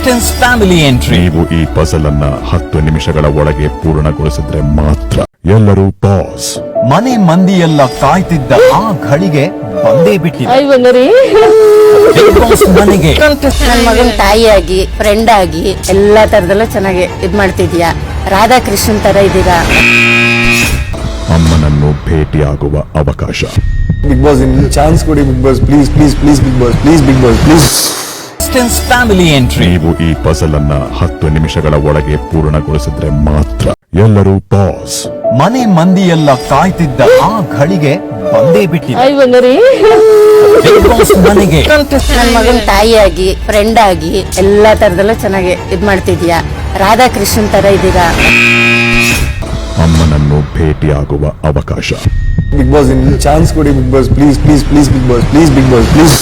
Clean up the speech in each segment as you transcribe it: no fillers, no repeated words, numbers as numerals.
Distance family entry. ನೀವು ಈ puzzle ಅನ್ನ 10 ನಿಮಿಷಗಳ ಒಳಗೆ ಪೂರ್ಣಗೊಳಿಸಿದ್ರೆ ಮಾತ್ರ. ಎಲ್ಲರೂ ಪಾಸ್. ಮನೆ ಮಂದಿಯೆಲ್ಲ ಕಾಯ್ತಿದ್ದ ಆ ಘಳಿಗೆ ಬಂದೇ ಬಿಟ್ಟಿದೆ. ಬಿಗ್ ಬಾಸ್ ಮನೆಗೆ ನನ್ ಮಗನ್ ತಾಯಿಯಾಗಿ ಫ್ರೆಂಡ್ ಆಗಿ ಎಲ್ಲಾ ತರದಲ್ಲೂ ಚೆನ್ನಾಗಿ ಮಾಡ್ತಿದ್ಯಾ. ರಾಧಾಕೃಷ್ಣನ್ ತರ ಇದೀರಾ. ಅಮ್ಮನನ್ನು ಭೇಟಿಯಾಗುವ ಅವಕಾಶ. ಬಿಗ್ ಬಾಸ್ ಚಾನ್ಸ್ ಕೊಡಿ big boss, please please please big boss, please big boss please. Distance family entry. ನೀವು ಈ ಪಜಲ್ ಅನ್ನ 10 ನಿಮಿಷಗಳ ಒಳಗೆ ಪೂರ್ಣಗೊಳಿಸಿದ್ರೆ ಮಾತ್ರ. ಎಲ್ಲರೂ ಪಾಸ್. ಮನೆ ಮಂದಿಯೆಲ್ಲ ಕಾಯ್ತಿದ್ದ ಆ ಘಳಿಗೆ ಬಂದೇ ಬಿಟ್ಟಿದೆ. ಬಿಗ್ ಬಾಸ್ ಮನೆಗೆ ನನ್ ಮಗನ್ ತಾಯಿಯಾಗಿ ಫ್ರೆಂಡ್ ಆಗಿ ಎಲ್ಲಾ ತರದಲ್ಲೂ ಚೆನ್ನಾಗಿ ಮಾಡ್ತಿದ್ಯಾ. ರಾಧಾಕೃಷ್ಣನ್ ತರ ಇದೀರಾ. ಅಮ್ಮನನ್ನು ಭೇಟಿಯಾಗುವ ಅವಕಾಶ. ಬಿಗ್ ಬಾಸ್ ಚಾನ್ಸ್ ಕೊಡಿ big boss, please please please big boss, please big boss please.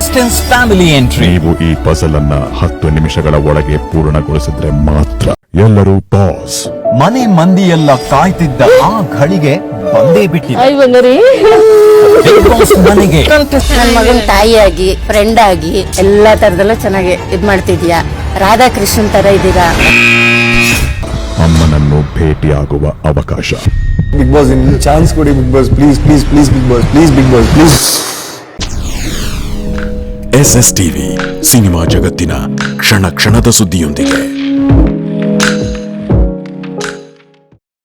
Distance family entry. ನೀವು ಈ ಪಜಲ್ ಅನ್ನ 10 ನಿಮಿಷಗಳ ಒಳಗೆ ಪೂರ್ಣಗೊಳಿಸಿದ್ರೆ ಮಾತ್ರ. ಎಲ್ಲರೂ ಪಾಸ್. ಮನೆ ಮಂದಿಯೆಲ್ಲ ಕಾಯ್ತಿದ್ದ ಆ ಘಳಿಗೆ ಬಂದೇ ಬಿಟ್ಟಿದೆ. ಬಿಗ್ ಬಾಸ್ ಮನೆಗೆ ನನ್ ಮಗನ್ ತಾಯಿಯಾಗಿ ಫ್ರೆಂಡ್ ಆಗಿ ಎಲ್ಲಾ ತರದಲ್ಲೂ ಚೆನ್ನಾಗಿ ಮಾಡ್ತಿದ್ಯಾ. ರಾಧಾಕೃಷ್ಣನ್ ತರ ಇದೀರಾ. ಅಮ್ಮನನ್ನು ಭೇಟಿಯಾಗುವ ಅವಕಾಶ. ಬಿಗ್ ಬಾಸ್ ಚಾನ್ಸ್ ಕೊಡಿ big boss, please please please big boss, please big boss please. SS TV cinema ಜಗತ್ತಿನ ಕ್ಷಣ ಕ್ಷಣದ ಸುದ್ದಿಯೊಂದಿಗೆ.